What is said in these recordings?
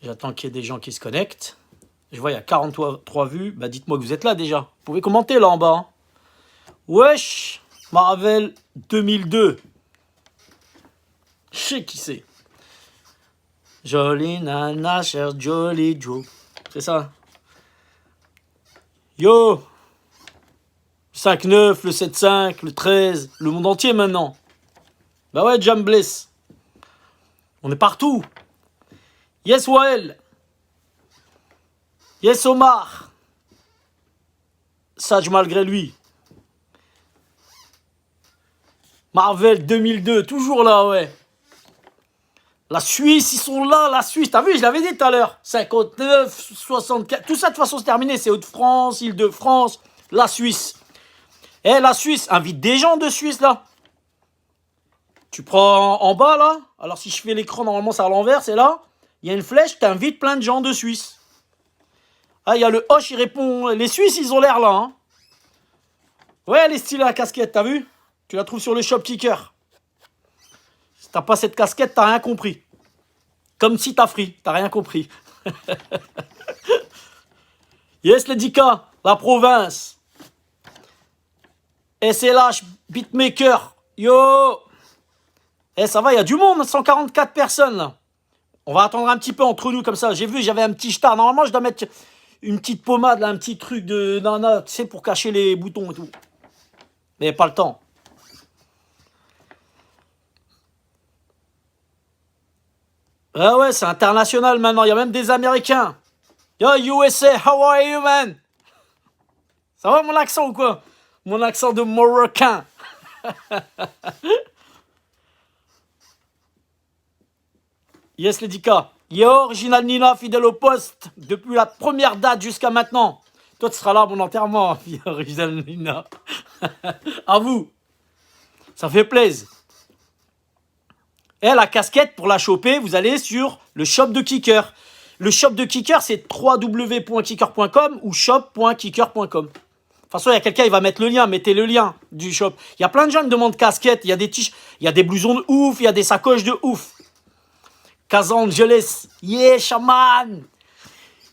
J'attends qu'il y ait des gens qui se connectent. Je vois, il y a 43 vues. Bah, dites-moi que vous êtes là déjà. Vous pouvez commenter là en bas. Hein. Wesh, Marvel 2002. Je sais qui c'est. Jolie nana, cher Jolly Joe. C'est ça. Yo 5-9, le 7-5, le 13, le monde entier maintenant. Bah ouais, Jam Bless. On est partout. Yes, Wael. Yes, Omar. Sage malgré lui. Marvel 2002, toujours là, ouais. La Suisse, ils sont là, la Suisse. T'as vu, je l'avais dit tout à l'heure. 59, 64. Tout ça, de toute façon, c'est terminé. C'est Hauts-de-France, Île-de-France, la Suisse. Eh, la Suisse, invite des gens de Suisse, là. Tu prends en bas, là. Alors, si je fais l'écran, normalement, c'est à l'envers, c'est là. Il y a une flèche, t'invites plein de gens de Suisse. Ah, il y a le Hoche, il répond. Les Suisses, ils ont l'air là, hein. Ouais, elle est stylée, la casquette, t'as vu? Tu la trouves sur le shop Kicker. Si t'as pas cette casquette, t'as rien compris. Comme si t'as free, t'as rien compris. Yes, les 10K, la province. SLH, beatmaker. Yo. Eh, ça va, il y a du monde, 144 personnes, là. On va attendre un petit peu entre nous, comme ça. J'ai vu, j'avais un petit star. Normalement, je dois mettre une petite pommade, là, un petit truc de nana, tu sais, pour cacher les boutons et tout. Mais pas le temps. Ah ouais, c'est international maintenant. Il y a même des Américains. Yo, USA, how are you, man? Ça va mon accent ou quoi? Mon accent de Marocain. Yes, les 10K. Yo, Original Nina, fidèle au poste, depuis la première date jusqu'à maintenant. Toi, tu seras là à mon enterrement, Original Nina. À vous. Ça fait plaisir. Et la casquette, pour la choper, vous allez sur le shop de Kicker. Le shop de Kicker, c'est www.kicker.com ou shop.kicker.com. De toute façon, il y a quelqu'un, il va mettre le lien. Mettez le lien du shop. Il y a plein de gens qui me demandent casquettes. Il y a des t-shirts, il y a des blousons de ouf, il y a des sacoches de ouf. Casa Angeles. Yeah, chaman.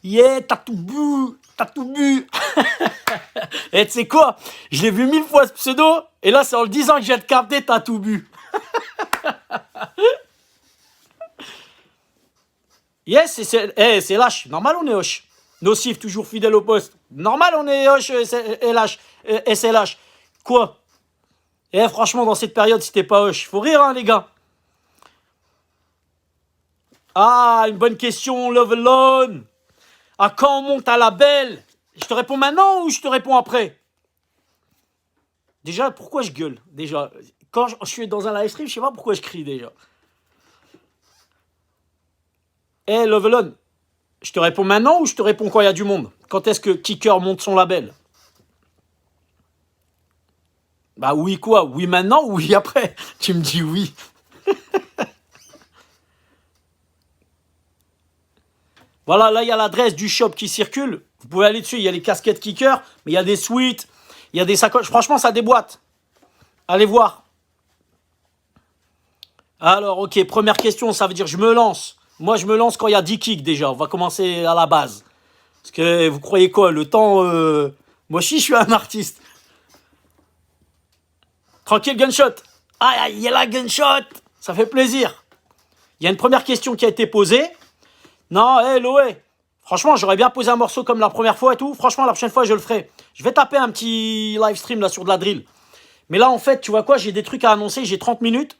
Yeah, t'as tout bu. T'as tout bu. Et tu sais quoi? Je l'ai vu 1000 fois ce pseudo. Et là, c'est en le disant que je viens de capter, t'as tout bu. Yes, c'est lâche. Normal, on est hoche. Nocif, toujours fidèle au poste. Normal, on est hoche, SLH. Quoi? Eh, franchement, dans cette période, si t'es pas hoche, faut rire, hein, les gars. Ah, une bonne question, Love Alone. À quand on monte à la belle? Je te réponds maintenant ou je te réponds après? Déjà, pourquoi je gueule? Déjà, quand je suis dans un live stream, je sais pas pourquoi je crie déjà. Eh, Love Alone, je te réponds maintenant ou je te réponds quand il y a du monde? Quand est-ce que Kicker monte son label? Bah oui quoi? Oui maintenant ou oui après? Tu me dis oui. Voilà, là il y a l'adresse du shop qui circule. Vous pouvez aller dessus, il y a les casquettes Kicker, mais il y a des suites, il y a des sacoches. Franchement, ça déboîte. Allez voir. Alors, ok, première question, ça veut dire je me lance. Moi, je me lance quand il y a 10 kicks déjà. On va commencer à la base. Parce que vous croyez quoi? Le temps... Moi aussi, je suis un artiste. Tranquille, gunshot. Ah, il y a la gunshot. Ça fait plaisir. Il y a une première question qui a été posée. Non, hé, Loé. Franchement, j'aurais bien posé un morceau comme la première fois et tout. Franchement, la prochaine fois, je le ferai. Je vais taper un petit live stream là sur de la drill. Mais là, en fait, tu vois quoi? J'ai des trucs à annoncer. J'ai 30 minutes.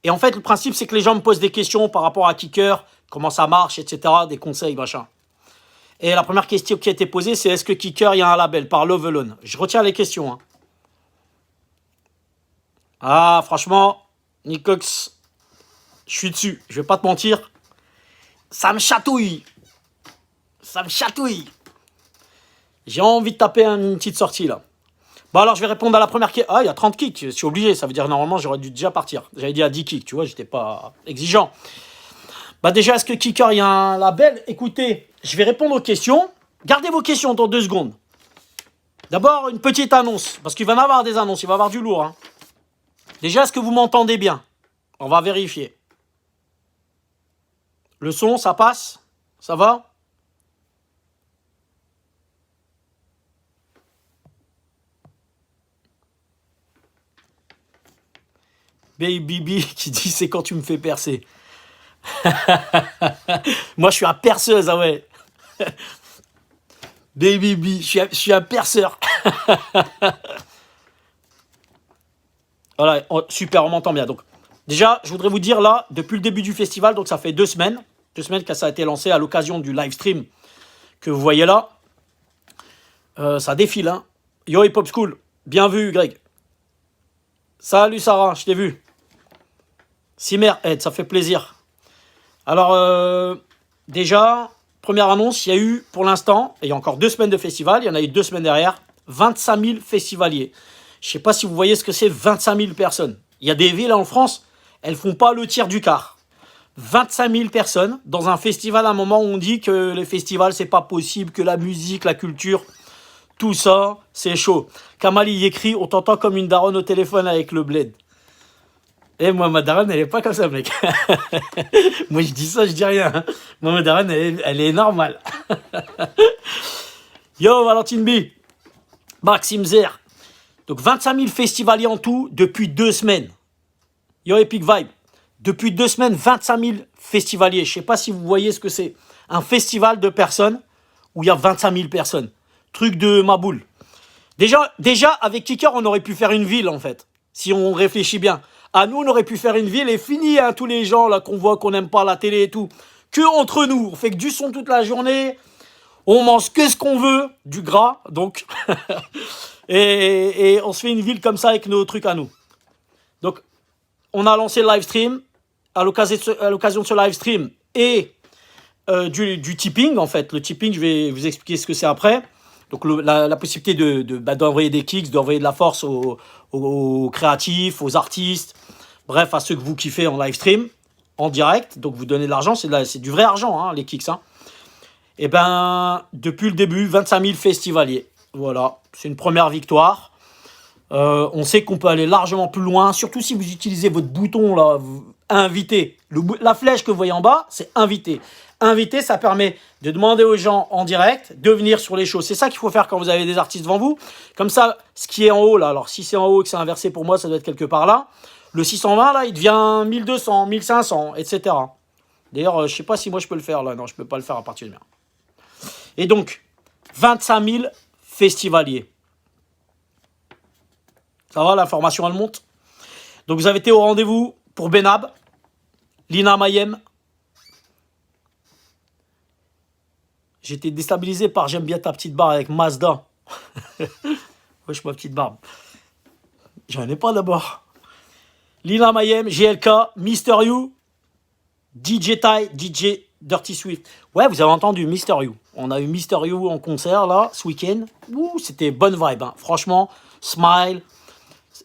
Et en fait, le principe, c'est que les gens me posent des questions par rapport à Kicker, comment ça marche, etc. Des conseils, machin. Et la première question qui a été posée, c'est est-ce que Kicker, il y a un label par Love Alone? Je retiens les questions. Hein. Ah, franchement, Nicox, je suis dessus. Je vais pas te mentir. Ça me chatouille. Ça me chatouille. J'ai envie de taper une petite sortie, là. Bon, alors, je vais répondre à la première question. Ah, il y a 30 kicks. Je suis obligé. Ça veut dire, normalement, j'aurais dû déjà partir. J'avais dit à 10 kicks, tu vois, j'étais pas exigeant. Bah, déjà, est-ce que Kicker, il y a un label? Écoutez, je vais répondre aux questions. Gardez vos questions dans 2 secondes. D'abord, une petite annonce. Parce qu'il va y en avoir des annonces. Il va y avoir du lourd, hein. Déjà, est-ce que vous m'entendez bien? On va vérifier. Le son, ça passe? Ça va? Baby B qui dit c'est quand tu me fais percer. Moi je suis un perceuse, ah ouais. Baby B, je suis un perceur. Voilà, super, on m'entend bien. Donc, déjà, je voudrais vous dire là, depuis le début du festival, donc ça fait 2 semaines que ça a été lancé à l'occasion du live stream que vous voyez là. Ça défile, hein. Yo, Hip Hop School, bien vu, Greg. Salut Sarah, je t'ai vu. Simer, Ed, ça fait plaisir. Alors, déjà, première annonce, il y a eu pour l'instant, et il y a encore 2 semaines de festival, il y en a eu 2 semaines derrière, 25 000 festivaliers. Je ne sais pas si vous voyez ce que c'est, 25 000 personnes. Il y a des villes en France, elles font pas le tiers du quart. 25 000 personnes dans un festival à un moment où on dit que les festivals, c'est pas possible, que la musique, la culture, tout ça, c'est chaud. Kamal, il écrit, on t'entend comme une daronne au téléphone avec le bled. Et moi, ma daronne, elle est pas comme ça, mec. Moi, je dis ça, je dis rien. Hein. Moi, ma daronne, elle est normale. Yo, Valentine B. Maxime Zer. Donc, 25 000 festivaliers en tout depuis 2 semaines. Yo, Epic Vibe. Depuis 2 semaines, 25 000 festivaliers. Je sais pas si vous voyez ce que c'est. Un festival de personnes où il y a 25 000 personnes. Truc de ma boule. Déjà, avec Kicker, on aurait pu faire une ville, en fait. Si on réfléchit bien. À nous, on aurait pu faire une ville et fini, hein, tous les gens là qu'on voit, qu'on n'aime pas la télé et tout. Que entre nous, on fait que du son toute la journée. On mange que ce qu'on veut, du gras, donc. et on se fait une ville comme ça avec nos trucs à nous. Donc, on a lancé le live stream. À l'occasion de ce live stream et du tipping, en fait. Le tipping, je vais vous expliquer ce que c'est après. Donc, la possibilité d'envoyer des kicks, d'envoyer de la force aux créatifs, aux artistes, bref, à ceux que vous kiffez en live stream, en direct. Donc, vous donnez de l'argent, c'est du vrai argent, hein, les kicks. Hein. Et ben, depuis le début, 25 000 festivaliers. Voilà, c'est une première victoire. On sait qu'on peut aller largement plus loin, surtout si vous utilisez votre bouton là, inviter. La flèche que vous voyez en bas, c'est inviter. Inviter, ça permet de demander aux gens en direct de venir sur les shows. C'est ça qu'il faut faire quand vous avez des artistes devant vous. Comme ça, ce qui est en haut là, alors si c'est en haut et que c'est inversé pour moi, ça doit être quelque part là. Le 620 là, il devient 1200, 1500, etc. D'ailleurs, je sais pas si moi je peux le faire là. Non, je peux pas le faire à partir de là. Et donc, 25 000 festivaliers. Ça va, l'information elle monte. Donc vous avez été au rendez-vous pour Benab, Lina Mayem. J'étais déstabilisé par j'aime bien ta petite barbe avec Mazda. Wesh ma petite barbe. J'en ai pas d'abord. Lina Mayem, GLK, Mister You, DJ Ty, DJ Dirty Swift. Ouais, vous avez entendu Mister You. On a eu Mister You en concert là, ce week-end. Ouh, c'était bonne vibe. Hein. Franchement, Smile.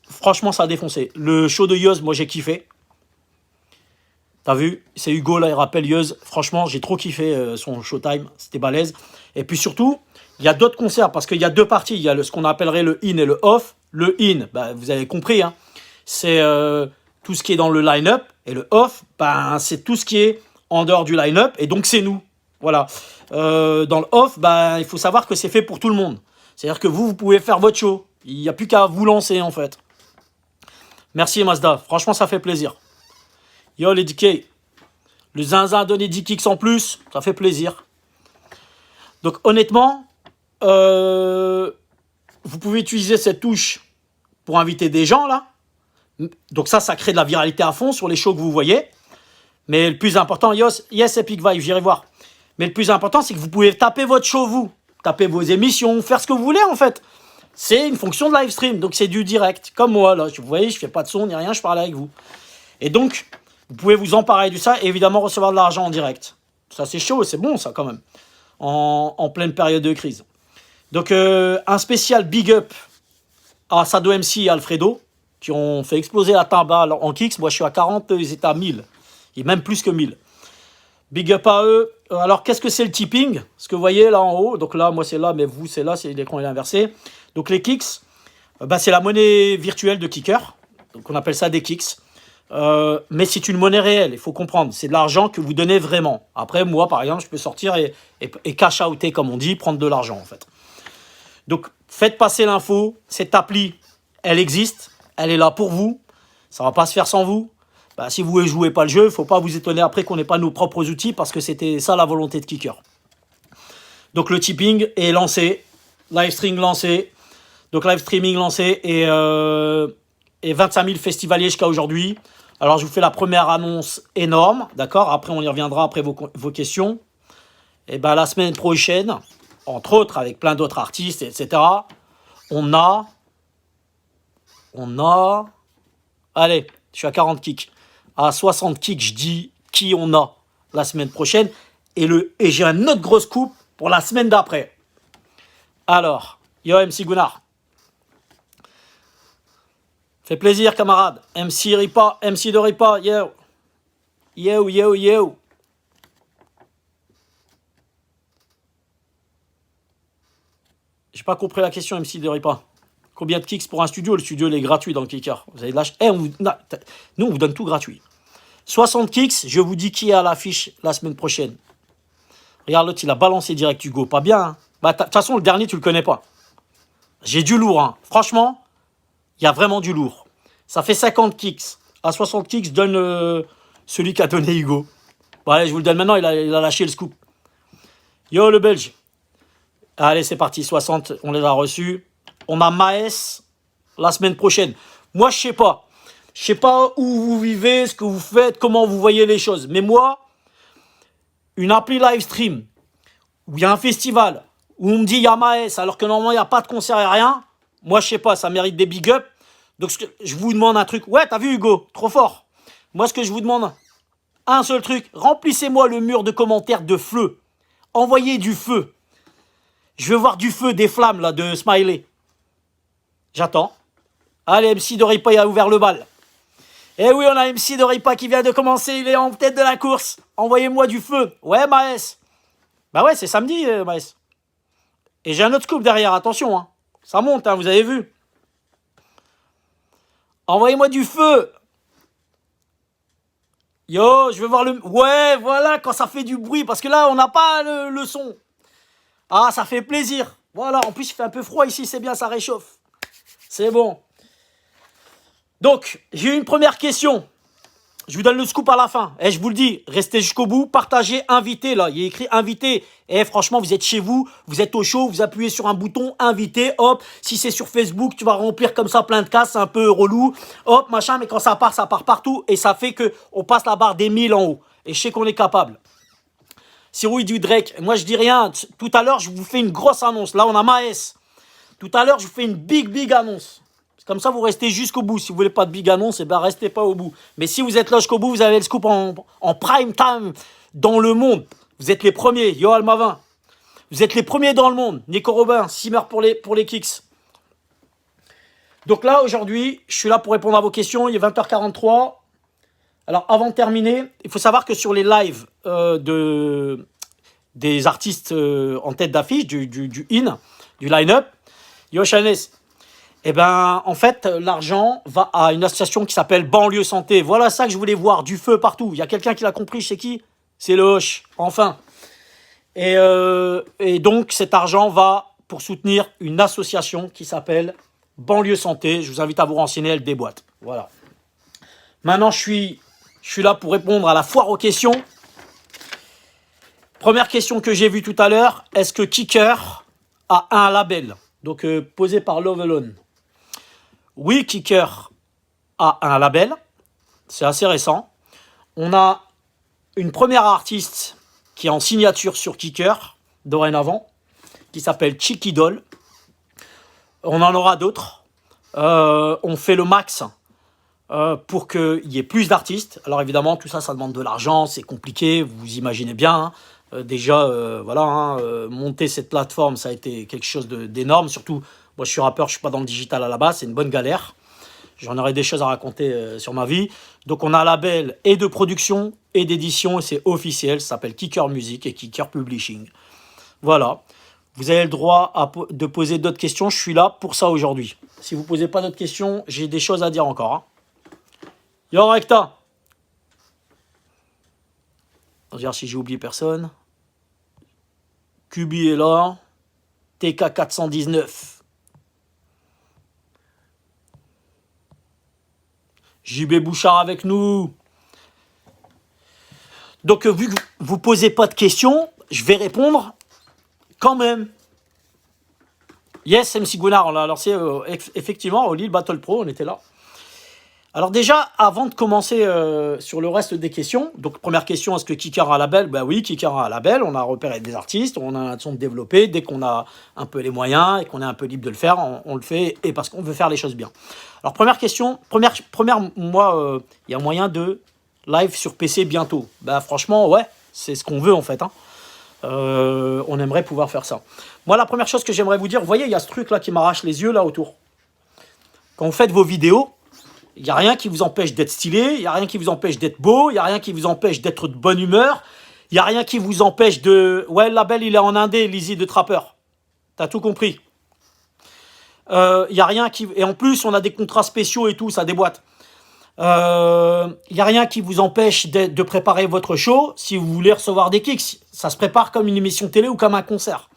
Franchement, ça a défoncé. Le show de Yeuz, moi j'ai kiffé. T'as vu? C'est Hugo là, il rappelle Yeuz. Franchement, j'ai trop kiffé son showtime. C'était balèze. Et puis surtout, il y a d'autres concerts parce qu'il y a 2 parties. Il y a ce qu'on appellerait le in et le off. Le in, bah, vous avez compris, hein, c'est tout ce qui est dans le line-up. Et le off, bah, c'est tout ce qui est en dehors du line-up. Et donc, c'est nous. Voilà. Dans le off, bah, il faut savoir que c'est fait pour tout le monde. C'est-à-dire que vous pouvez faire votre show. Il n'y a plus qu'à vous lancer, en fait. Merci Mazda, franchement ça fait plaisir. Yo les DK, le zinzin a donné 10 kicks en plus, ça fait plaisir. Donc honnêtement, vous pouvez utiliser cette touche pour inviter des gens là. Donc ça crée de la viralité à fond sur les shows que vous voyez. Mais le plus important, yes Epic Vibe, j'irai voir. Mais le plus important c'est que vous pouvez taper votre show vous. Taper vos émissions, faire ce que vous voulez en fait. C'est une fonction de live stream, donc c'est du direct. Comme moi, là, vous voyez, je fais pas de son ni rien, je parle avec vous. Et donc, vous pouvez vous emparer de ça et évidemment recevoir de l'argent en direct. Ça, c'est chaud, c'est bon, ça, quand même. En pleine période de crise. Donc, un spécial big up à Sado MC et Alfredo, qui ont fait exploser la timbale en kicks. Moi, je suis à 40, ils étaient à 1000. Et même plus que 1000. Big up à eux. Alors, qu'est-ce que c'est le tipping? Ce que vous voyez là en haut. Donc là, moi, c'est là, mais vous, c'est là, c'est l'écran est inversé. Donc les kicks, bah, c'est la monnaie virtuelle de Kicker. Donc on appelle ça des kicks. Mais c'est une monnaie réelle, il faut comprendre. C'est de l'argent que vous donnez vraiment. Après, moi, par exemple, je peux sortir et cash outer, comme on dit, prendre de l'argent, en fait. Donc, faites passer l'info. Cette appli, elle existe. Elle est là pour vous. Ça ne va pas se faire sans vous. Bah, si vous ne jouez pas le jeu, il ne faut pas vous étonner après qu'on n'ait pas nos propres outils, parce que c'était ça la volonté de Kicker. Donc, le tipping est lancé. Live stream lancé. Donc, live streaming lancé. Et 25 000 festivaliers jusqu'à aujourd'hui. Alors, je vous fais la première annonce énorme, d'accord? Après, on y reviendra après vos questions. Et bien, la semaine prochaine, entre autres, avec plein d'autres artistes, etc., on a... Allez, je suis à 40 kicks. À 60 kicks, je dis qui on a la semaine prochaine. Et j'ai un autre gros scoop pour la semaine d'après. Alors, yo MC Gunnar. Fait plaisir, camarade. MC Ripa, MC de Ripa, yo. Yo, yo, yo. J'ai pas compris la question, MC de Ripa. Combien de kicks pour un studio? Le studio, il est gratuit dans le Kicker. Vous avez de l'âge. Nous, on vous donne tout gratuit. 60 kicks, je vous dis qui est à l'affiche la semaine prochaine. Regarde, l'autre, il a balancé direct Hugo. Pas bien, hein? Bah, de toute façon, le dernier, tu le connais pas. J'ai du lourd, hein. Franchement, il y a vraiment du lourd. Ça fait 50 kicks. À 60 kicks, donne celui qu'a donné Hugo. Bon, allez, je vous le donne maintenant, il a lâché le scoop. Yo, le Belge. Allez, c'est parti, 60, on les a reçus. On a Maes la semaine prochaine. Moi, je sais pas. Je sais pas où vous vivez, ce que vous faites, comment vous voyez les choses. Mais moi, une appli live stream, où il y a un festival, où on me dit il y a Maes, alors que normalement, il n'y a pas de concert et rien. Moi, je sais pas, ça mérite des big up. Donc, je vous demande un truc. Ouais, t'as vu, Hugo? Trop fort. Moi, ce que je vous demande, un seul truc. Remplissez-moi le mur de commentaires de feu. Envoyez du feu. Je veux voir du feu, des flammes, là, de Smiley. J'attends. Allez, MC de Ripa, il a ouvert le bal. Eh oui, on a MC de Ripa qui vient de commencer. Il est en tête de la course. Envoyez-moi du feu. Ouais, Maes. Bah ouais, c'est samedi, Maes. Et j'ai un autre scoop derrière, attention, hein. Ça monte, hein, vous avez vu. Envoyez-moi du feu. Yo, je veux voir le... Ouais, voilà, quand ça fait du bruit. Parce que là, on n'a pas le son. Ah, ça fait plaisir. Voilà, en plus, il fait un peu froid ici. C'est bien, ça réchauffe. C'est bon. Donc, j'ai une première question. Je vous donne le scoop à la fin. Et je vous le dis, restez jusqu'au bout, partagez, invitez, là. Il y a écrit invité. Et franchement, vous êtes chez vous, vous êtes au chaud, vous appuyez sur un bouton, invité, hop. Si c'est sur Facebook, tu vas remplir comme ça plein de cases, c'est un peu relou. Hop, machin, mais quand ça part partout. Et ça fait qu'on passe la barre des 1000 en haut. Et je sais qu'on est capable. Cyril du Drake, moi je dis rien. Tout à l'heure, je vous fais une grosse annonce. Là, on a Maes. Tout à l'heure, je vous fais une big annonce. Comme ça, vous restez jusqu'au bout. Si vous voulez pas de big annonce, eh ben, restez pas au bout. Mais si vous êtes là jusqu'au bout, vous avez le scoop en prime time dans le monde. Vous êtes les premiers. Yo, Almavin. Vous êtes les premiers dans le monde. Nico Robin, Simmer pour les kicks. Donc là, aujourd'hui, je suis là pour répondre à vos questions. Il est 20h43. Alors, avant de terminer, il faut savoir que sur les lives des artistes en tête d'affiche, du line-up, Yo, Chanes, eh ben, en fait, l'argent va à une association qui s'appelle Banlieue Santé. Voilà ça que je voulais voir, du feu partout. Il y a quelqu'un qui l'a compris, je sais qui? C'est le Hoche, enfin. Et donc, cet argent va pour soutenir une association qui s'appelle Banlieue Santé. Je vous invite à vous renseigner, elle déboîte. Voilà. Maintenant, je suis là pour répondre à la foire aux questions. Première question que j'ai vue tout à l'heure. Est-ce que Kicker a un label? Donc, posé par Love Alone. Oui, Kicker a un label. C'est assez récent. On a une première artiste qui est en signature sur Kicker, dorénavant, qui s'appelle Chicky Doll. On en aura d'autres. On fait le max pour qu'il y ait plus d'artistes. Alors évidemment, tout ça, ça demande de l'argent, c'est compliqué, vous imaginez bien. Déjà, voilà, monter cette plateforme, ça a été quelque chose d'énorme. Surtout, moi je suis rappeur, je ne suis pas dans le digital à la base, c'est une bonne galère. J'en aurais des choses à raconter sur ma vie. Donc on a un label et de production et d'édition, et c'est officiel, ça s'appelle Kicker Music et Kicker Publishing. Voilà. Vous avez le droit de poser d'autres questions, je suis là pour ça aujourd'hui. Si vous ne posez pas d'autres questions, j'ai des choses à dire encore. Hein. Yo Recta. On va dire si j'ai oublié personne. Kubi est là. TK 419. JB Bouchard avec nous. Donc, vu que vous posez pas de questions, je vais répondre quand même. Yes, MC Gunnar, on l'a lancé effectivement au Lille Battle Pro, on était là. Alors déjà, avant de commencer sur le reste des questions, donc première question, est-ce que Kicker a un label? Ben oui, Kicker a un label, on a repéré des artistes, on a l'intention de développer, dès qu'on a un peu les moyens et qu'on est un peu libre de le faire, on le fait, et parce qu'on veut faire les choses bien. Alors première question, moi, il y a moyen de live sur PC bientôt. Ben franchement, ouais, c'est ce qu'on veut en fait, hein. On aimerait pouvoir faire ça. Moi, la première chose que j'aimerais vous dire, vous voyez, il y a ce truc là qui m'arrache les yeux là autour. Quand vous faites vos vidéos, il n'y a rien qui vous empêche d'être stylé, il n'y a rien qui vous empêche d'être beau, il n'y a rien qui vous empêche d'être de bonne humeur, il n'y a rien qui vous empêche de... Ouais, le label, il est en indé, Lizzy de Trapper. T'as tout compris. Il n'y a rien qui... Et en plus, on a des contrats spéciaux et tout, ça déboîte. Il n'y a rien qui vous empêche de préparer votre show si vous voulez recevoir des kicks. Ça se prépare comme une émission télé ou comme un concert.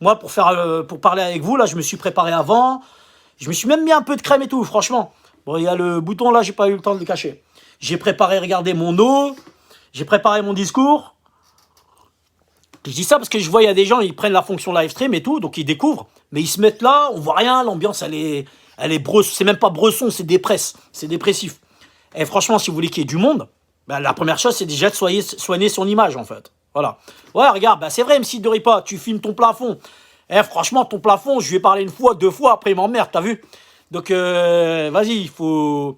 Moi, pour parler avec vous, là, je me suis préparé avant. Je me suis même mis un peu de crème et tout, franchement. Bon, il y a le bouton là, j'ai pas eu le temps de le cacher. J'ai préparé, regardez, mon eau. J'ai préparé mon discours. Je dis ça parce que je vois, il y a des gens, ils prennent la fonction live stream et tout, donc ils découvrent. Mais ils se mettent là, on voit rien, l'ambiance, elle est c'est même pas bresson, c'est c'est dépressif. Et franchement, si vous voulez qu'il y ait du monde, bah, la première chose, c'est déjà de soigner son image, en fait. Voilà. Ouais, regarde, bah, c'est vrai, MC Doripa, tu filmes ton plafond. Franchement, ton plafond, je lui ai parlé une fois, deux fois, après il m'emmerde, t'as vu? Donc, vas-y, il faut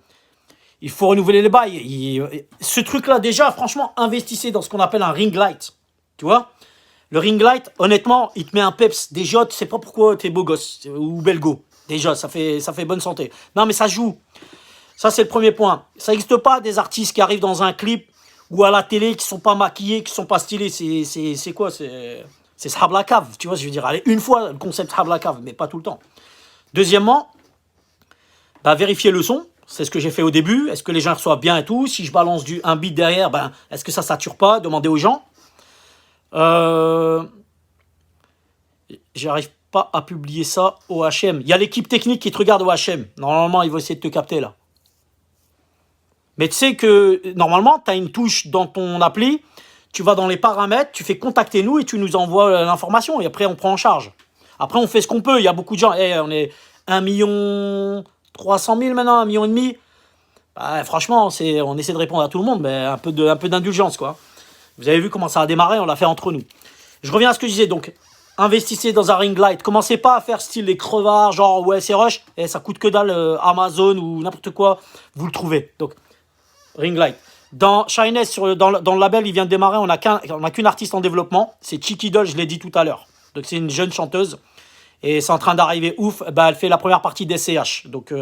renouveler les bails. Ce truc-là, déjà, franchement, investissez dans ce qu'on appelle un ring light. Tu vois? Le ring light, honnêtement, il te met un peps. Déjà, tu sais pas pourquoi t'es beau gosse ou belle go. Déjà, ça fait bonne santé. Non, mais ça joue. Ça, c'est le premier point. Ça n'existe pas des artistes qui arrivent dans un clip ou à la télé qui sont pas maquillés, qui sont pas stylés. C'est quoi? C'est Sahab la cave, tu vois, je veux dire. Allez, une fois, le concept Sahab la cave, mais pas tout le temps. Deuxièmement, bah, vérifier le son. C'est ce que j'ai fait au début. Est-ce que les gens reçoivent bien et tout? Si je balance un beat derrière, ben, est-ce que ça sature pas? Demandez aux gens. J'arrive pas à publier ça au HM. Il y a l'équipe technique qui te regarde au HM. Normalement, ils vont essayer de te capter là. Mais tu sais que, normalement, tu as une touche dans ton appli, tu vas dans les paramètres, tu fais contacter nous et tu nous envoies l'information. Et après, on prend en charge. Après, on fait ce qu'on peut. Il y a beaucoup de gens. On est 1,3 million maintenant, 1,5 million. Bah, franchement, on essaie de répondre à tout le monde, mais un peu d'indulgence, quoi. Vous avez vu comment ça a démarré, on l'a fait entre nous. Je reviens à ce que je disais, donc, investissez dans un ring light. Commencez pas à faire style les crevards, genre, ouais, c'est rush, et ça coûte que dalle, Amazon ou n'importe quoi, vous le trouvez. Donc, ring light. Dans Shyness, dans le label, il vient de démarrer, on n'a qu'une artiste en développement, c'est Chicky Doll, je l'ai dit tout à l'heure. Donc, c'est une jeune chanteuse, et c'est en train d'arriver ouf, bah, elle fait la première partie des SCH. Donc,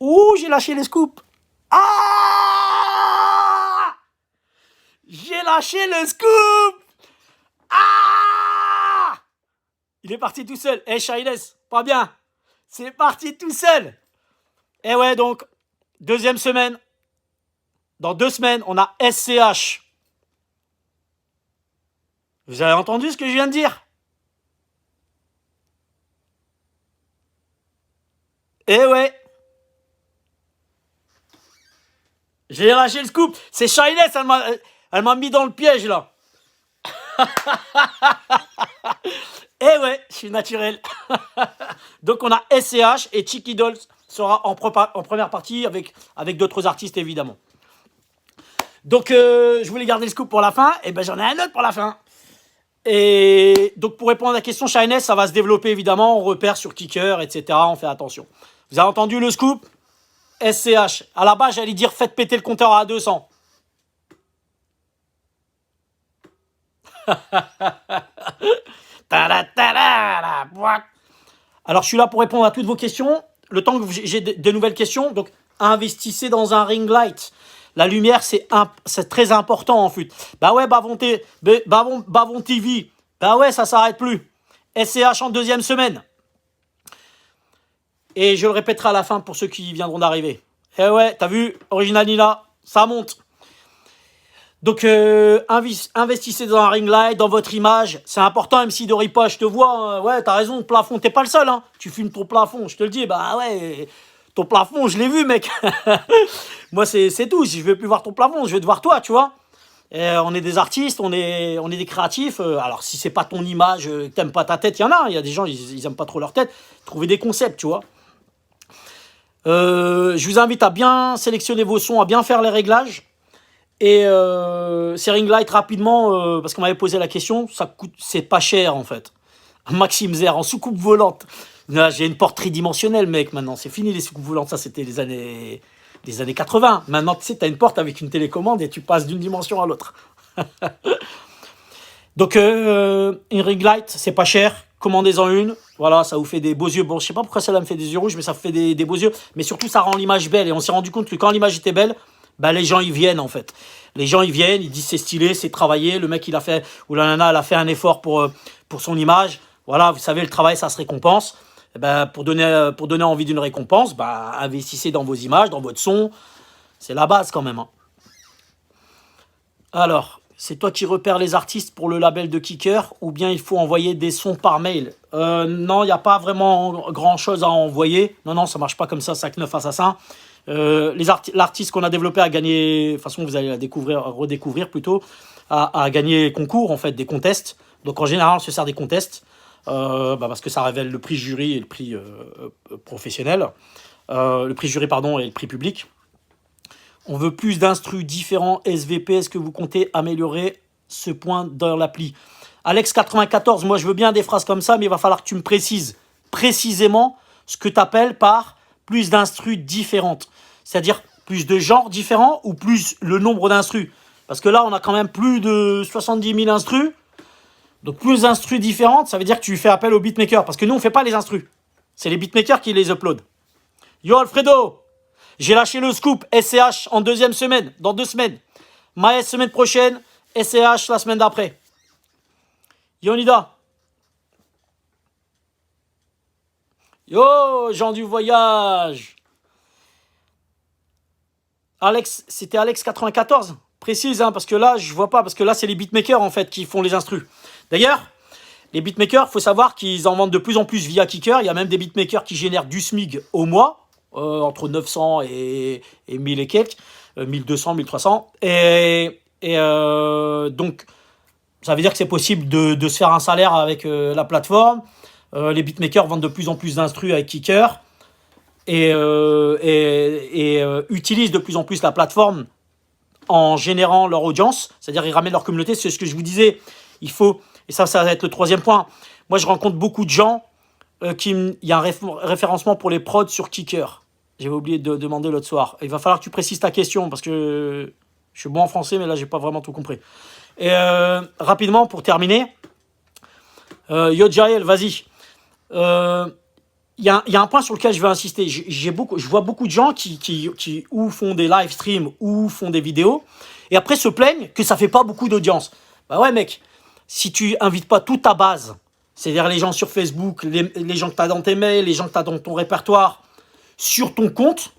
ouh, j'ai lâché les scoops. Ah! J'ai lâché le scoop! Ah! Il est parti tout seul. Shyness, pas bien. C'est parti tout seul. Et ouais, donc, deuxième semaine. Dans 2 semaines, on a SCH. Vous avez entendu ce que je viens de dire? Eh ouais. J'ai lâché le scoop. C'est Shyness, elle m'a mis dans le piège, là. Eh ouais, je suis naturel. Donc, on a SCH et Chicky Dolls sera en première partie avec d'autres artistes, évidemment. Donc, je voulais garder le scoop pour la fin. Et ben, j'en ai un autre pour la fin. Et donc, pour répondre à la question, Shyness, ça va se développer, évidemment. On repère sur Kicker, etc. On fait attention. Vous avez entendu le scoop? SCH. À la base, j'allais dire faites péter le compteur à 200. Alors, je suis là pour répondre à toutes vos questions. Le temps que j'ai de nouvelles questions, donc investissez dans un ring light. La lumière, c'est très important en fait. Bah ouais, Bavon TV. Bah ouais, ça s'arrête plus. SCH en 2e semaine. Et je le répéterai à la fin pour ceux qui viendront d'arriver. Eh ouais, t'as vu, Original Nina, ça monte. Donc, investissez dans un ring light, dans votre image. C'est important, MC Doripa, je te vois. Ouais, t'as raison, plafond, t'es pas le seul. Hein. Tu filmes ton plafond, je te le dis. Bah ouais, ton plafond, je l'ai vu, mec. Moi, c'est tout. Je veux plus voir ton plafond, je veux te voir toi, tu vois. On est des artistes, on est des créatifs. Alors, si c'est pas ton image, t'aimes pas ta tête, il y en a. Il y a des gens, ils aiment pas trop leur tête. Trouvez des concepts, tu vois. Je vous invite à bien sélectionner vos sons, à bien faire les réglages. Et ces ring lights rapidement, parce qu'on m'avait posé la question, ça coûte, c'est pas cher en fait. Maxime Zer en soucoupe volante. J'ai une porte tridimensionnelle, mec, maintenant. C'est fini les soucoupes volantes, ça c'était les années 80. Maintenant, tu sais, t'as une porte avec une télécommande et tu passes d'une dimension à l'autre. Donc, une ring light, c'est pas cher. Commandez-en une. Voilà, ça vous fait des beaux yeux. Bon, je sais pas pourquoi celle-là me fait des yeux rouges, mais ça fait des beaux yeux. Mais surtout, ça rend l'image belle. Et on s'est rendu compte que quand l'image était belle, bah, les gens, ils viennent, en fait. Les gens, ils viennent, ils disent c'est stylé, c'est travaillé. Le mec, il a fait, ou la nana, elle a fait un effort pour son image. Voilà, vous savez, le travail, ça se récompense. Et ben, pour donner envie d'une récompense, bah, investissez dans vos images, dans votre son. C'est la base, quand même. Hein. Alors, c'est toi qui repères les artistes pour le label de Kicker ou bien il faut envoyer des sons par mail? Non, il n'y a pas vraiment grand-chose à envoyer. Non, ça ne marche pas comme ça, 5-9 Assassin. L'artiste qu'on a développé a gagné, de toute façon vous allez la redécouvrir plutôt, a gagné concours, en fait, des contests. Donc en général, on se sert des contests parce que ça révèle le prix jury et le prix professionnel. Le prix jury, pardon, et le prix public. On veut plus d'instrus différents SVP. Est-ce que vous comptez améliorer ce point dans l'appli? Alex94, moi je veux bien des phrases comme ça, mais il va falloir que tu me précises précisément ce que tu appelles par plus d'instrus différentes. C'est-à-dire plus de genres différents ou plus le nombre d'instrus. Parce que là, on a quand même plus de 70 000 instrus. Donc plus d'instrus différentes, ça veut dire que tu fais appel aux beatmakers. Parce que nous, on ne fait pas les instrus. C'est les beatmakers qui les uploadent. Yo Alfredo! J'ai lâché le scoop SCH en deuxième semaine, dans 2 semaines. Maes semaine prochaine, SCH la semaine d'après. Yonida. Yo, Jean du voyage. Alex, c'était Alex94. Précise, hein, parce que là, je vois pas, parce que là, c'est les beatmakers, en fait, qui font les instrus. D'ailleurs, les beatmakers, il faut savoir qu'ils en vendent de plus en plus via Kicker. Il y a même des beatmakers qui génèrent du SMIG au mois. Entre 900 et 1000 et quelques, 1200, 1300. Donc, ça veut dire que c'est possible de se faire un salaire avec la plateforme. Les beatmakers vendent de plus en plus d'instrus avec Kicker et utilisent de plus en plus la plateforme en générant leur audience. C'est-à-dire ils ramènent leur communauté. C'est ce que je vous disais. Il faut, et ça va être le troisième point. Moi, je rencontre beaucoup de gens il y a un référencement pour les prods sur Kicker. J'avais oublié de demander l'autre soir. Il va falloir que tu précises ta question parce que je suis bon en français, mais là, j'ai pas vraiment tout compris. Et rapidement, pour terminer, Yo Jael, vas-y. Il y a un point sur lequel je veux insister. Je vois beaucoup de gens qui ou font des live streams ou font des vidéos et après se plaignent que ça fait pas beaucoup d'audience. Bah ouais, mec, si tu invites pas toute ta base, c'est-à-dire les gens sur Facebook, les gens que tu as dans tes mails, les gens que tu as dans ton répertoire, sur ton compte,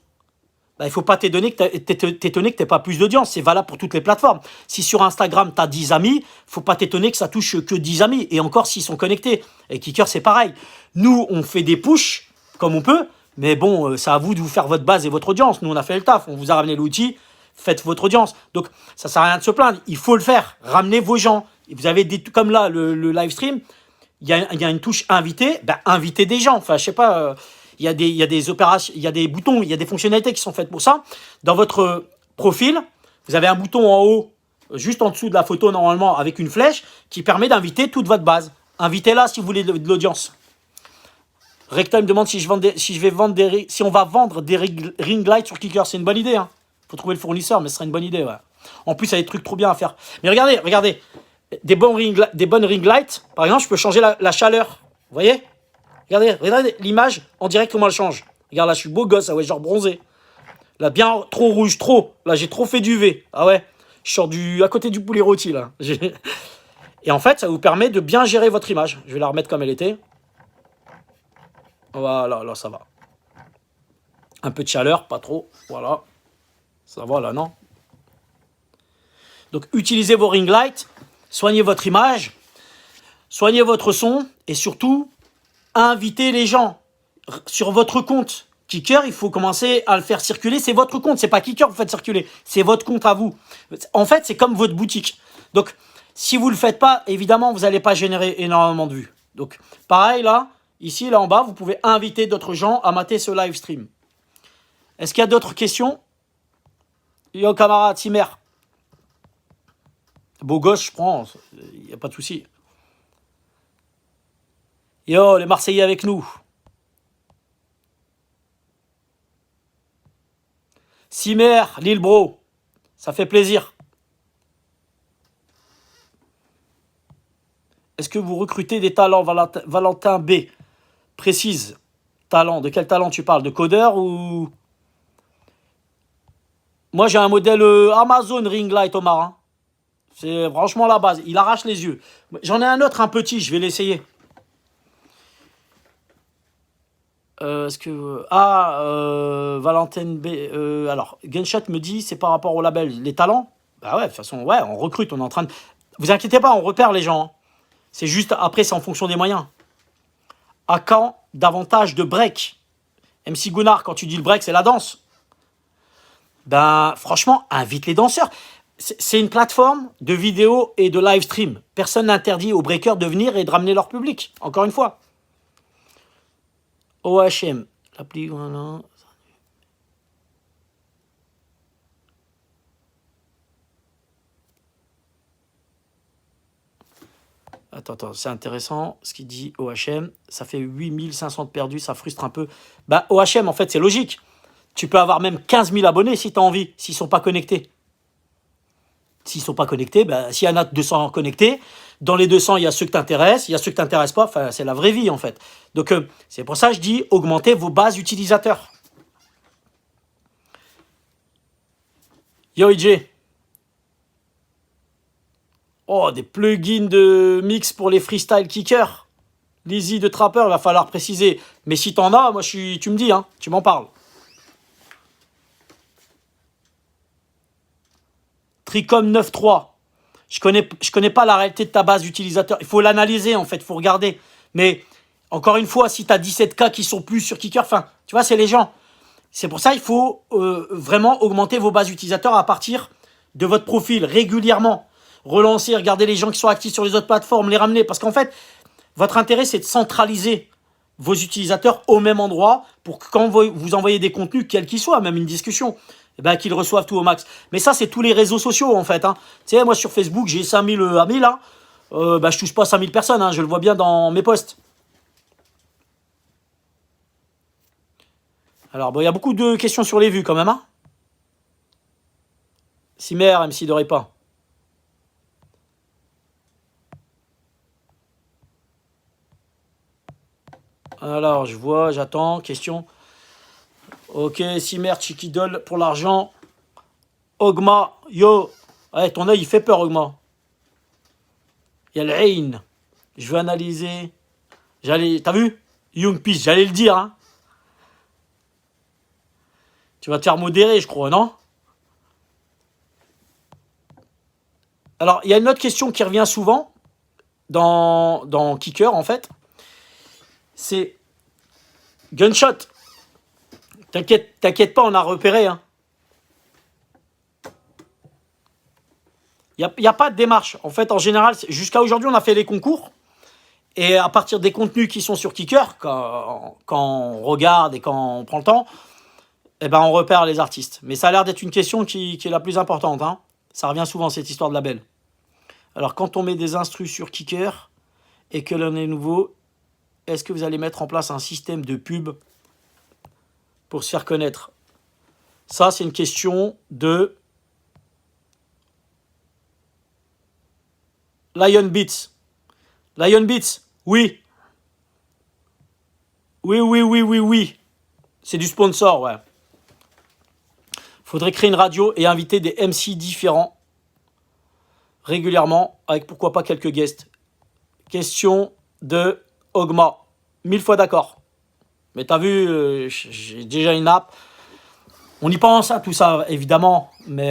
bah, il ne faut pas t'étonner que tu n'aies pas plus d'audience. C'est valable pour toutes les plateformes. Si sur Instagram, tu as 10 amis, il ne faut pas t'étonner que ça touche que 10 amis. Et encore s'ils sont connectés. Et Kicker, c'est pareil. Nous, on fait des pushs comme on peut. Mais bon, c'est à vous de vous faire votre base et votre audience. Nous, on a fait le taf. On vous a ramené l'outil. Faites votre audience. Donc, ça ne sert à rien de se plaindre. Il faut le faire. Ramenez vos gens. Et vous avez comme là, le live stream. Il y a une touche invité, ben, invitez des gens. Enfin, je sais pas, il y a des opérations, il y a des boutons, il y a des fonctionnalités qui sont faites pour ça. Dans votre profil, vous avez un bouton en haut, juste en dessous de la photo normalement, avec une flèche, qui permet d'inviter toute votre base. Invitez-la si vous voulez de l'audience. Recta me demande si on va vendre des ring lights sur Kicker. C'est une bonne idée. Hein. Faut trouver le fournisseur, mais ce serait une bonne idée. Ouais. En plus, il y a des trucs trop bien à faire. Mais regardez. Des bonnes ring lights, par exemple, je peux changer la chaleur. Vous voyez? Regardez l'image en direct comment elle change. Regarde là, je suis beau gosse, ah ouais, genre bronzé. Là, bien trop rouge, trop. Là, j'ai trop fait du V. Ah ouais, je sors à côté du poulet rôti là. Et en fait, ça vous permet de bien gérer votre image. Je vais la remettre comme elle était. Voilà, là, ça va. Un peu de chaleur, pas trop. Voilà. Ça va là, non? Donc, utilisez vos ring lights, soignez votre image, soignez votre son et surtout, invitez les gens sur votre compte. Kicker, il faut commencer à le faire circuler. C'est votre compte, c'est pas Kicker que vous faites circuler. C'est votre compte à vous. En fait, c'est comme votre boutique. Donc, si vous ne le faites pas, évidemment, vous n'allez pas générer énormément de vues. Donc, pareil, là, ici, là en bas, vous pouvez inviter d'autres gens à mater ce live stream. Est-ce qu'il y a d'autres questions? Yo, camarade, Simer. Beau gosse, je prends. Il n'y a pas de souci. Yo, les Marseillais avec nous. Simer, Lille Bro. Ça fait plaisir. Est-ce que vous recrutez des talents, Valentin B? Précise. Talent. De quel talent tu parles? De codeur ou... Moi, j'ai un modèle Amazon Ring Light, Omar. Hein. C'est franchement la base. Il arrache les yeux. J'en ai un autre, un petit. Je vais l'essayer. Est-ce que... Valentin B... alors, Gunshot me dit, c'est par rapport au label. Les talents? Bah ouais, de toute façon, ouais, on recrute. On est en train de... Vous inquiétez pas, on repère les gens. Hein. C'est juste, après, c'est en fonction des moyens. À quand davantage de break? MC Gunnar, quand tu dis le break, c'est la danse. Ben, franchement, invite les danseurs. C'est une plateforme de vidéo et de live stream. Personne n'interdit aux breakers de venir et de ramener leur public. Encore une fois. OHM. L'appli, voilà. Attends, c'est intéressant ce qu'il dit OHM. Ça fait 8500 de perdus, ça frustre un peu. Bah, OHM, en fait, c'est logique. Tu peux avoir même 15 000 abonnés si tu as envie, s'ils ne sont pas connectés. S'ils ne sont pas connectés, bah, s'il y en a 200 connectés, dans les 200, il y a ceux qui t'intéressent, il y a ceux qui ne t'intéressent pas. Enfin, c'est la vraie vie, en fait. Donc, c'est pour ça que je dis augmentez vos bases utilisateurs. Yo, IJ. Oh, des plugins de mix pour les freestyle kickers. L'easy de trapper, il va falloir préciser. Mais si t'en as, moi, tu me dis, hein, tu m'en parles. Tricom 9.3. Je connais pas la réalité de ta base d'utilisateurs. Il faut l'analyser, en fait, il faut regarder. Mais, encore une fois, si tu as 17K qui sont plus sur Kicker, enfin, tu vois, c'est les gens. C'est pour ça qu'il faut vraiment augmenter vos bases utilisateurs à partir de votre profil régulièrement. Relancer, regarder les gens qui sont actifs sur les autres plateformes, les ramener. Parce qu'en fait, votre intérêt, c'est de centraliser vos utilisateurs au même endroit pour que quand vous envoyez des contenus, quels qu'ils soient, même une discussion, eh ben, qu'ils reçoivent tout au max. Mais ça, c'est tous les réseaux sociaux, en fait. Hein. Tu sais, moi, sur Facebook, j'ai 5000 amis, là. Je touche pas 5000 personnes, hein, je le vois bien dans mes posts. Alors, bon, il y a beaucoup de questions sur les vues, quand même. Hein. Simer, MC de Repas. Alors, je vois, j'attends. Question. Ok, Simer, Chiquidol pour l'argent. Ogma, yo. Ouais, ton œil, il fait peur, Ogma. Il y a le Ain. Je veux analyser. T'as vu? Young Peace, j'allais le dire. Hein. Tu vas te faire modérer, je crois, non? Alors, il y a une autre question qui revient souvent dans Kicker, en fait. C'est Gunshot. T'inquiète pas, on a repéré. Hein. Il n'y a pas de démarche. En fait, en général, jusqu'à aujourd'hui, on a fait les concours. Et à partir des contenus qui sont sur Kicker, quand on regarde et quand on prend le temps, eh ben, on repère les artistes. Mais ça a l'air d'être une question qui est la plus importante. Hein. Ça revient souvent, cette histoire de label. Alors, quand on met des instrus sur Kicker et que l'on est nouveau, est-ce que vous allez mettre en place un système de pub pour se faire connaître? Ça, c'est une question de Lion Beats. Lion Beats, oui. Oui. C'est du sponsor, ouais. Faudrait créer une radio et inviter des MC différents régulièrement, avec pourquoi pas quelques guests. Question de Ogma. 1000 fois d'accord. Mais t'as vu, j'ai déjà une app. On y pense à tout ça, évidemment, mais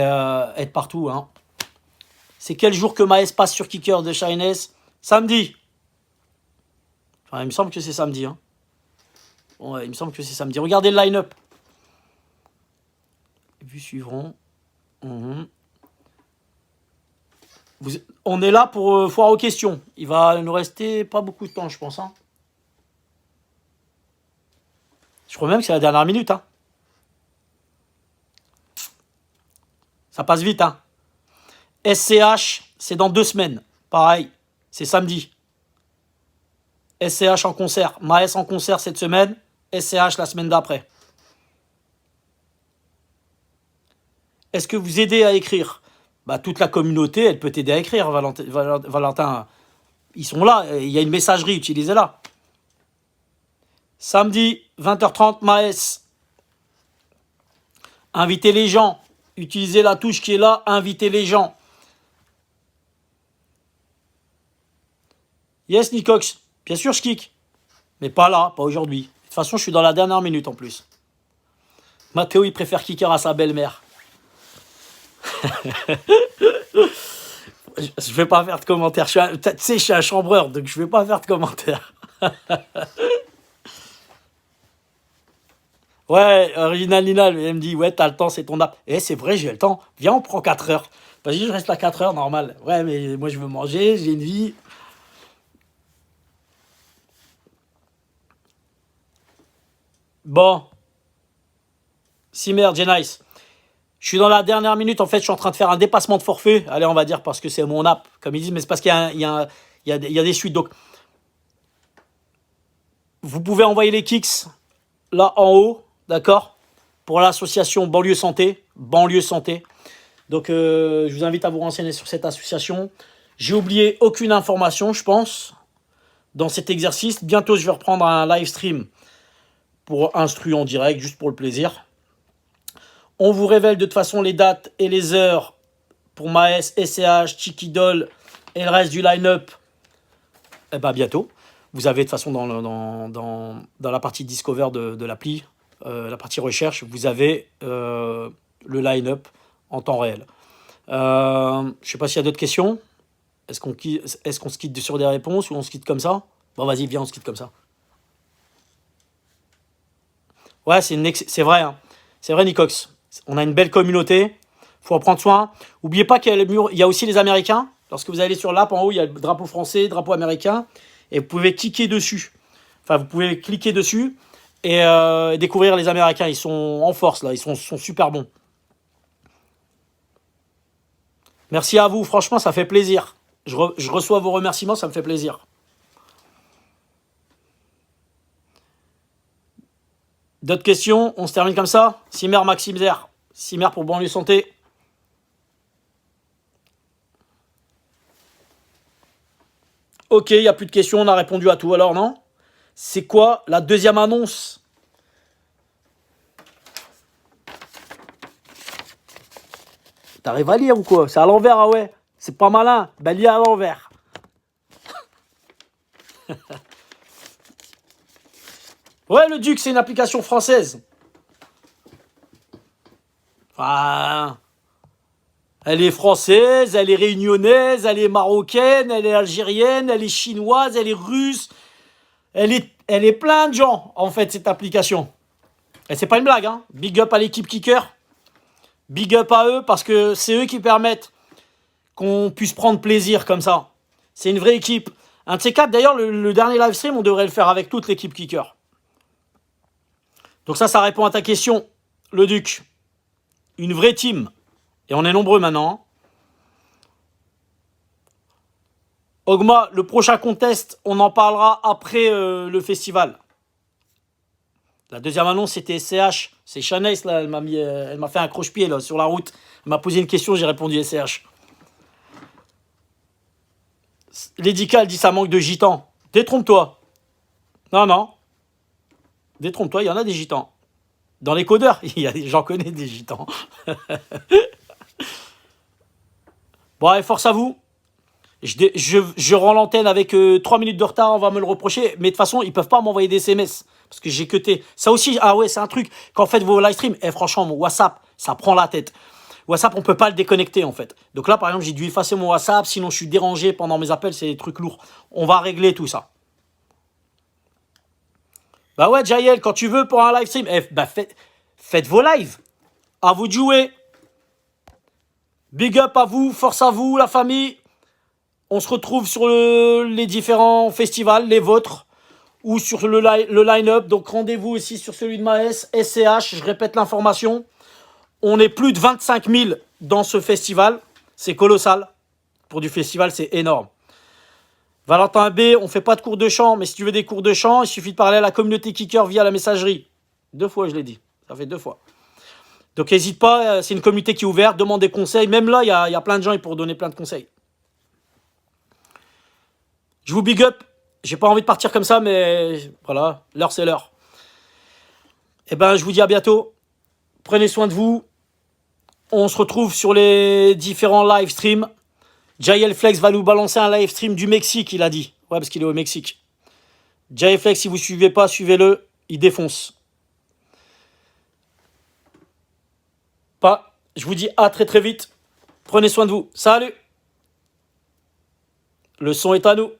être partout. Hein. C'est quel jour que Maes passe sur Kicker de Shines? Samedi. Enfin, il me semble que c'est samedi. Hein. Ouais, il me semble que c'est samedi. Regardez le line-up. Et puis suivront. On est là pour foire aux questions. Il va nous rester pas beaucoup de temps, je pense. Hein. Je crois même que c'est la dernière minute. Hein. Ça passe vite. Hein. SCH, c'est dans 2 semaines. Pareil, c'est samedi. SCH en concert. Maes en concert cette semaine. SCH la semaine d'après. Est-ce que vous aidez à écrire? Bah, toute la communauté, elle peut t'aider à écrire, Valentin. Ils sont là. Il y a une messagerie, utilisez-la. Samedi, 20h30, Maes. Invitez les gens. Utilisez la touche qui est là. Invitez les gens. Yes, Nicox. Bien sûr, je kick. Mais pas là, pas aujourd'hui. De toute façon, je suis dans la dernière minute en plus. Mathéo, il préfère kicker à sa belle-mère. Je vais pas faire de commentaires. Tu sais, je suis un chambreur, donc je vais pas faire de commentaires. Ouais, Original Nina, elle me dit, ouais, t'as le temps, c'est ton app. Eh, c'est vrai, j'ai le temps. Viens, on prend 4 heures. Vas-y, je reste à 4 heures, normal. Ouais, mais moi, je veux manger, j'ai une vie. Bon. Simer, J-Nice. Je suis dans la dernière minute, en fait, je suis en train de faire un dépassement de forfait. Allez, on va dire, parce que c'est mon app, comme ils disent, mais c'est parce qu'il y a des suites. Donc, vous pouvez envoyer les kicks là en haut, d'accord? Pour l'association Banlieue Santé. Banlieue Santé. Donc, je vous invite à vous renseigner sur cette association. J'ai oublié aucune information, je pense, dans cet exercice. Bientôt, je vais reprendre un live stream pour instruire en direct, juste pour le plaisir. On vous révèle de toute façon les dates et les heures pour Maes, SCH, Chiquidol et le reste du line-up. Eh ben bientôt. Vous avez de toute façon dans la partie Discover de l'appli, la partie recherche, vous avez le line-up en temps réel. Je ne sais pas s'il y a d'autres questions. Est-ce qu'on se quitte sur des réponses ou on se quitte comme ça? Bon, vas-y, viens, on se quitte comme ça. Ouais, c'est vrai. Hein. C'est vrai, Nicox. On a une belle communauté. Il faut en prendre soin. N'oubliez pas qu'il y a aussi les Américains. Lorsque vous allez sur l'app, en haut, il y a le drapeau français, le drapeau américain. Et vous pouvez cliquer dessus. Enfin, vous pouvez cliquer dessus et découvrir les Américains. Ils sont en force, là. Ils sont super bons. Merci à vous. Franchement, ça fait plaisir. Je reçois vos remerciements, ça me fait plaisir. D'autres questions? On se termine comme ça? Simer, Maxime Zer. Simer pour Banlieue Santé. Ok, il n'y a plus de questions, on a répondu à tout alors, non? C'est quoi la deuxième annonce? T'arrives à lire ou quoi? C'est à l'envers, ah ouais. C'est pas malin. Ben, lis à l'envers. Ouais, le Duc, c'est une application française. Enfin, elle est française, elle est réunionnaise, elle est marocaine, elle est algérienne, elle est chinoise, elle est russe. Elle est plein de gens, en fait, cette application. Et c'est pas une blague, hein. Big up à l'équipe Kicker. Big up à eux, parce que c'est eux qui permettent qu'on puisse prendre plaisir comme ça. C'est une vraie équipe. Un de ces quatre, d'ailleurs, le dernier live stream, on devrait le faire avec toute l'équipe Kicker. Donc ça répond à ta question, le Duc. Une vraie team. Et on est nombreux maintenant. Ogma, le prochain contest, on en parlera après le festival. La deuxième annonce, c'était SCH. C'est Shanice, là, elle m'a fait un croche-pied là, sur la route. Elle m'a posé une question, j'ai répondu SCH. L'édical dit ça manque de gitans. Détrompe-toi. Non. Détrompe-toi, il y en a des gitans. Dans les codeurs, j'en connais des gitans. Bon, allez, force à vous. Je rends l'antenne avec 3 minutes de retard, on va me le reprocher. Mais de toute façon, ils peuvent pas m'envoyer des SMS. Parce que j'ai cuté. Ça aussi, ah ouais, c'est un truc. Quand vous faites vos live streams, franchement, mon WhatsApp, ça prend la tête. WhatsApp, on peut pas le déconnecter en fait. Donc là, par exemple, j'ai dû effacer mon WhatsApp, sinon je suis dérangé pendant mes appels, c'est des trucs lourds. On va régler tout ça. Bah ouais, Jaël, quand tu veux pour un live stream, bah faites vos lives. À vous de jouer. Big up à vous, force à vous, la famille. On se retrouve sur les différents festivals, les vôtres, ou sur le line-up. Donc rendez-vous aussi sur celui de Maes, SCH, je répète l'information. On est plus de 25 000 dans ce festival. C'est colossal. Pour du festival, c'est énorme. Valentin B, on fait pas de cours de chant, mais si tu veux des cours de chant, il suffit de parler à la communauté Kicker via la messagerie. 2 fois, je l'ai dit. Ça fait 2 fois. Donc n'hésite pas, c'est une communauté qui est ouverte, demande des conseils. Même là, il y a plein de gens pour donner plein de conseils. Je vous big up. J'ai pas envie de partir comme ça, mais voilà, l'heure c'est l'heure. Eh ben, je vous dis à bientôt. Prenez soin de vous. On se retrouve sur les différents live streams. Jaël Flex va nous balancer un live stream du Mexique, il a dit. Ouais, parce qu'il est au Mexique. Jaël Flex, si vous ne suivez pas, suivez-le. Il défonce. Pas. Je vous dis à très très vite. Prenez soin de vous. Salut. Le son est à nous.